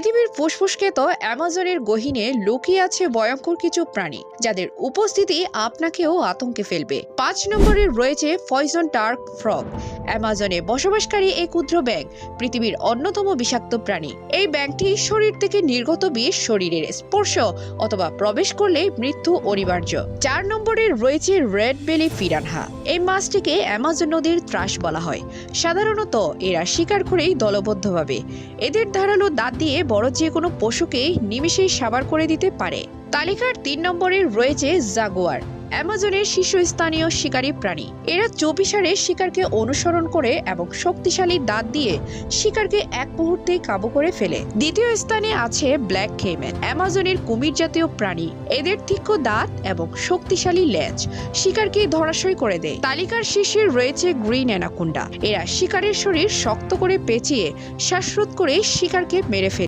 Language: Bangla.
পৃথিবীর ফুসফুসখ্যাত অ্যামাজনের গহীনে লুকিয়ে আছে ভয়ঙ্কর কিছু প্রাণী, যাদের উপস্থিতি আপনাকেও আতঙ্কে ফেলবে। ৫ নম্বরে রয়েছে পয়জন টার্ক ফ্রগ। অ্যামাজনে বসবাসকারী এই ক্ষুদ্র ব্যাঙ পৃথিবীর অন্যতম বিষাক্ত প্রাণী। এই ব্যাঙটি শরীর থেকে নির্গত বিষ শরীরের স্পর্শ অথবা প্রবেশ করলে মৃত্যু অনিবার্য। ৪ নম্বরে রয়েছে রেড বেলি পিরানহা। এই মাছটিকে অ্যামাজন নদীর ত্রাস বলা হয়। সাধারণত এরা শিকার করেই দলবদ্ধভাবে। এদের ধারালো দাঁত দিয়ে বড় যে কোনো পশুকে নিমেষেই সাবার করে দিতে পারে। তালিকার ৩ নম্বরে রয়েছে জাগুয়ার, অ্যামাজনের শীর্ষস্থানীয় শিকারী প্রাণী। এরা চৌবিসারে শিকারকে অনুসরণ করে এবং শক্তিশালী দাঁত দিয়ে শিকারকে এক মুহূর্তে কাবু করে ফেলে। দ্বিতীয় স্থানে আছে ব্ল্যাক কেইম্যান, অ্যামাজনের কুমির জাতীয় প্রাণী। এদের তীক্ষ্ণ দাঁত এবং শক্তিশালী লেজ শিকারকে ধরাশয় করে দেয়। তালিকার শীর্ষে রয়েছে গ্রিন অ্যানাকোন্ডা। এরা শিকারের শরীর শক্ত করে পেঁচিয়ে শ্বাসরোধ করে শিকারকে মেরে ফেলে।